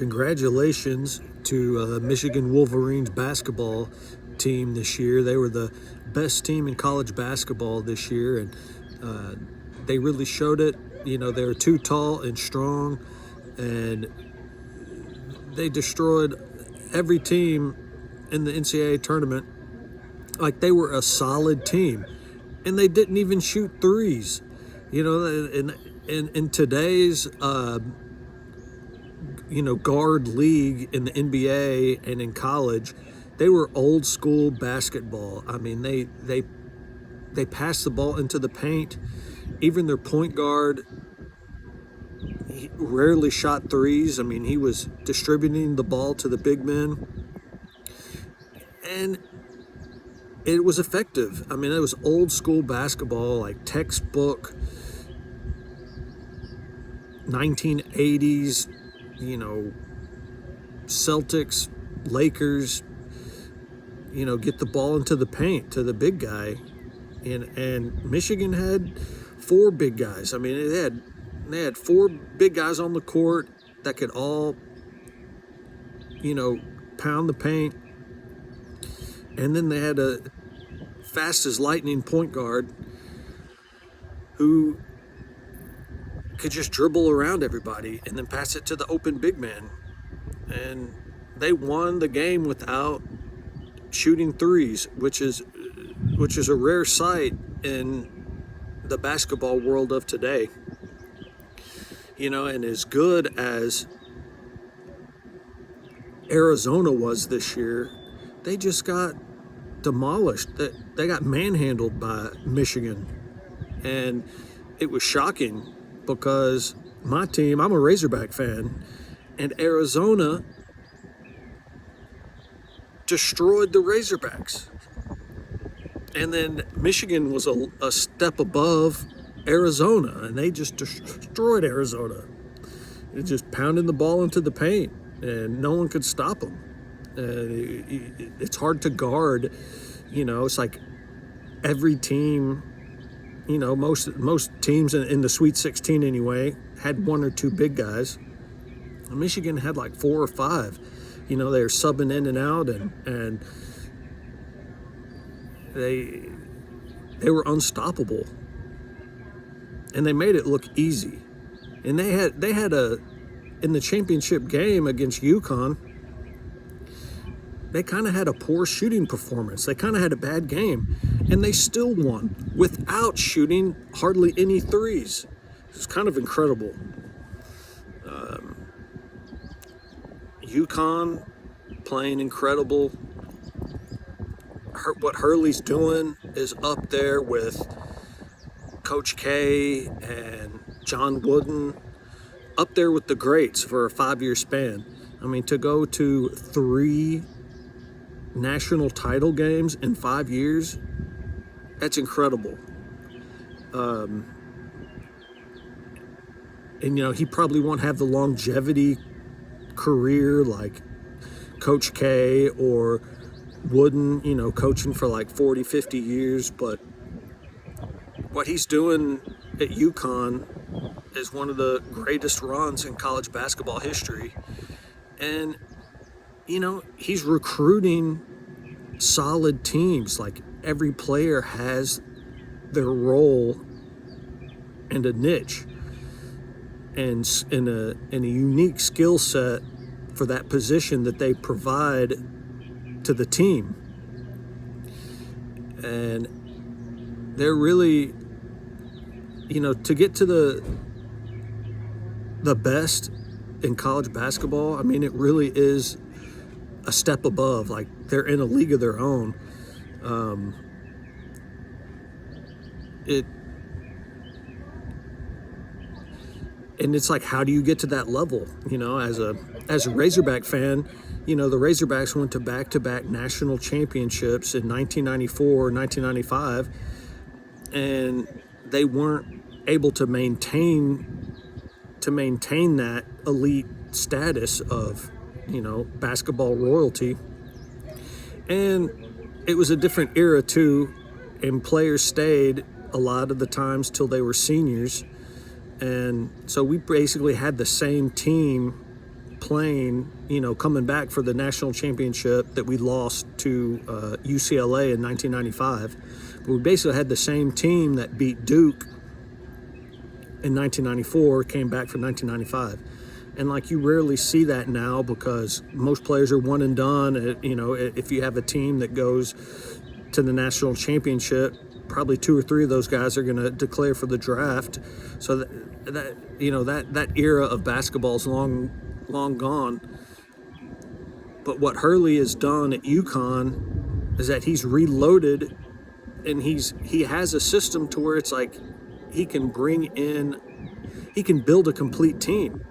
Congratulations to Michigan Wolverines basketball team this year. They were the best team in college basketball this year, and uh, they really showed it. You know, they were too tall and strong, and they destroyed every team in the NCAA tournament. Like, they were a solid team, and they didn't even shoot threes. You know, in today's guard league in the NBA and in college, they were old school basketball. I mean, they passed the ball into the paint. Even their point guard, he rarely shot threes. I mean, he was distributing the ball to the big men, and it was effective. I mean, it was old school basketball, like textbook 1980s, Celtics, Lakers, get the ball into the paint to the big guy. And Michigan had four big guys. I mean, they had four big guys on the court that could all, pound the paint. And then they had a fast as lightning point guard who could just dribble around everybody and then pass it to the open big man. And they won the game without shooting threes, which is a rare sight in the basketball world of today. And as good as Arizona was this year, they just got demolished. They got manhandled by Michigan. And it was shocking because my team, I'm a Razorback fan, and Arizona destroyed the Razorbacks. And then Michigan was a step above Arizona, and they just destroyed Arizona. It just pounding the ball into the paint, and no one could stop them. It's hard to guard. It's like every team, most teams in the Sweet 16 anyway, had one or two big guys. Michigan had like four or five. They were subbing in and out, and they were unstoppable. And they made it look easy. And they had in the championship game against UConn, they kind of had a poor shooting performance. They kind of had a bad game, and they still won without shooting hardly any threes. It's kind of incredible. UConn playing incredible. What Hurley's doing is up there with Coach K and John Wooden, up there with the greats for a 5-year span. I mean, to go to 3 national title games in 5 years, that's incredible. And he probably won't have the longevity career like Coach K or Wooden, coaching for like 40, 50 years. But what he's doing at UConn is one of the greatest runs in college basketball history. And, he's recruiting solid teams. Like, every player has their role and a niche and in a unique skill set for that position that they provide to the team. And they're really, to get to the best in college basketball, I mean, it really is a step above. Like, they're in a league of their own. And it's like, how do you get to that level? As a Razorback fan, the Razorbacks went to back-to-back national championships in 1994, 1995, and they weren't able to maintain that elite status of, basketball royalty. And it was a different era too, and players stayed a lot of the times till they were seniors. And so we basically had the same team playing, coming back for the national championship that we lost to UCLA in 1995. But we basically had the same team that beat Duke in 1994, came back for 1995. And like, you rarely see that now because most players are one and done. If you have a team that goes to the national championship, probably 2 or 3 of those guys are going to declare for the draft. So that era of basketball is long gone. But what Hurley has done at UConn is that he's reloaded, and he has a system to where it's like he can build a complete team,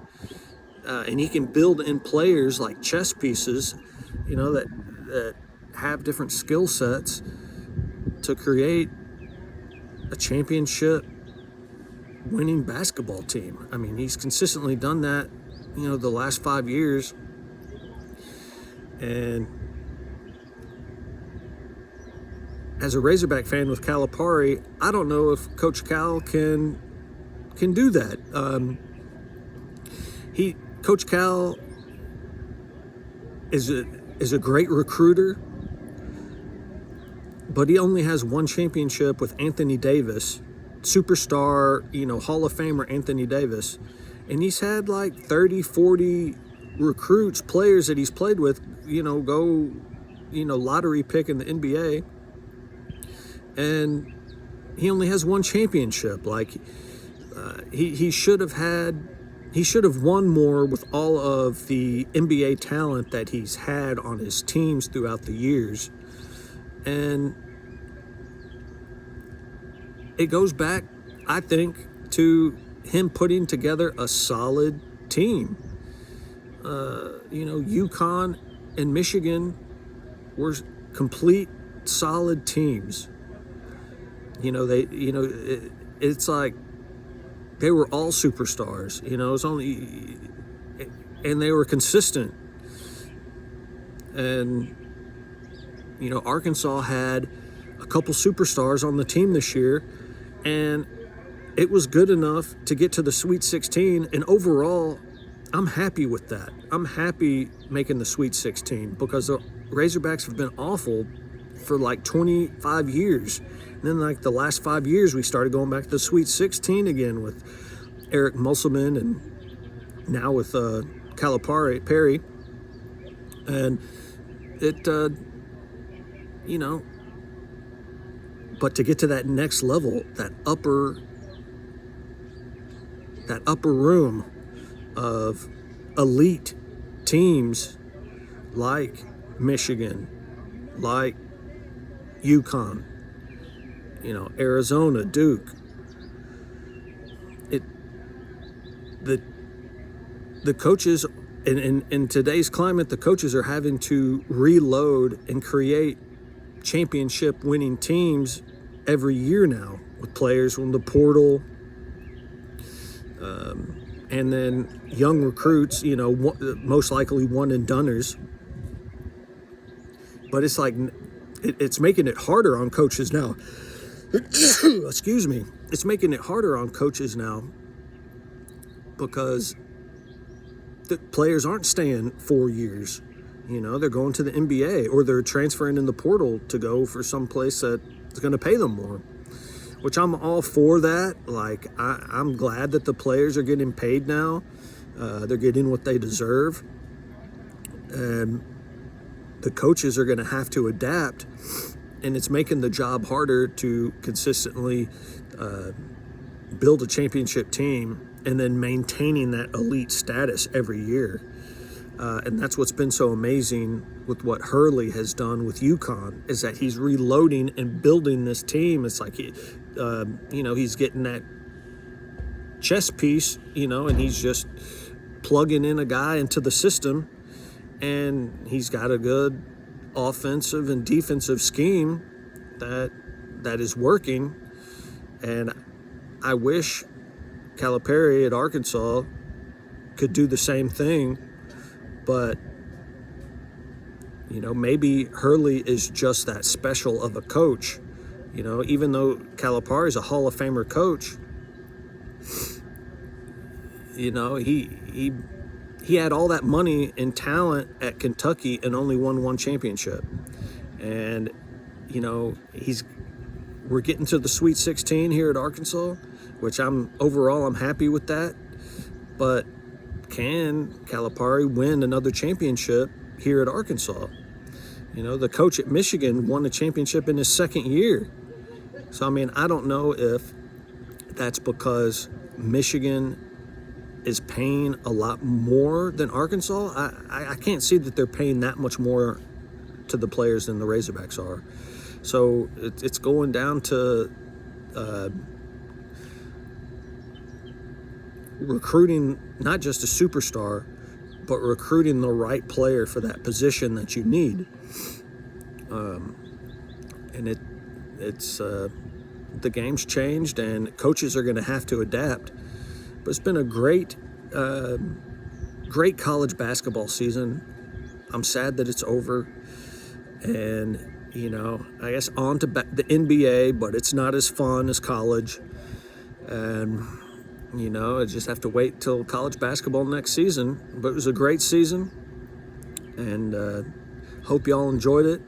and he can build in players like chess pieces, that have different skill sets to create a championship winning basketball team. I mean, he's consistently done that, the last 5 years. And as a Razorback fan with Calipari, I don't know if Coach Cal can do that. Coach Cal is a great recruiter, but he only has one championship with Anthony Davis, superstar, Hall of Famer Anthony Davis. And he's had like 30, 40 recruits, players that he's played with, go, lottery pick in the NBA. And he only has one championship. Like, he should have won more with all of the NBA talent that he's had on his teams throughout the years. And it goes back, I think, to him putting together a solid team. UConn and Michigan were complete solid teams. It's like they were all superstars. It was only, and they were consistent. And Arkansas had a couple superstars on the team this year, and it was good enough to get to the Sweet 16. And overall, I'm happy with that. I'm happy making the Sweet 16 because the Razorbacks have been awful for like 25 years. And then like the last 5 years, we started going back to the Sweet 16 again with Eric Musselman and now with Calipari. And it, but to get to that next level, that upper room of elite teams like Michigan, like UConn, Arizona, Duke. The coaches, in today's climate, the coaches are having to reload and create championship winning teams every year now with players from the portal, and then young recruits, most likely one and doneers. But it's like, it's making it harder on coaches now. Excuse me. It's making it harder on coaches now because the players aren't staying 4 years. They're going to the NBA or they're transferring in the portal to go for some place that's going to pay them more, which I'm all for that. Like, I'm glad that the players are getting paid now. They're getting what they deserve. And the coaches are going to have to adapt, and it's making the job harder to consistently build a championship team and then maintaining that elite status every year. And that's what's been so amazing with what Hurley has done with UConn, is that he's reloading and building this team. It's like, he's getting that chess piece, and he's just plugging in a guy into the system, and he's got a good offensive and defensive scheme that is working. And I wish Calipari at Arkansas could do the same thing, but maybe Hurley is just that special of a coach. Even though Calipari is a Hall of Famer coach, he he had all that money and talent at Kentucky and only won one championship. And, you know, we're getting to the Sweet 16 here at Arkansas, which I'm happy with that. But can Calipari win another championship here at Arkansas? You know, the coach at Michigan won a championship in his second year. So, I mean, I don't know if that's because Michigan is paying a lot more than Arkansas. I can't see that they're paying that much more to the players than the Razorbacks are. So it's going down to recruiting not just a superstar, but recruiting the right player for that position that you need. And it's the game's changed, and coaches are going to have to adapt. But it's been a great college basketball season. I'm sad that it's over, and you know, I guess on to the NBA, but it's not as fun as college. And you know, I just have to wait till college basketball next season. But it was a great season, and hope y'all enjoyed it.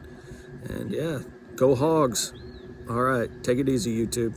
And yeah, go Hogs. All right, take it easy, YouTube.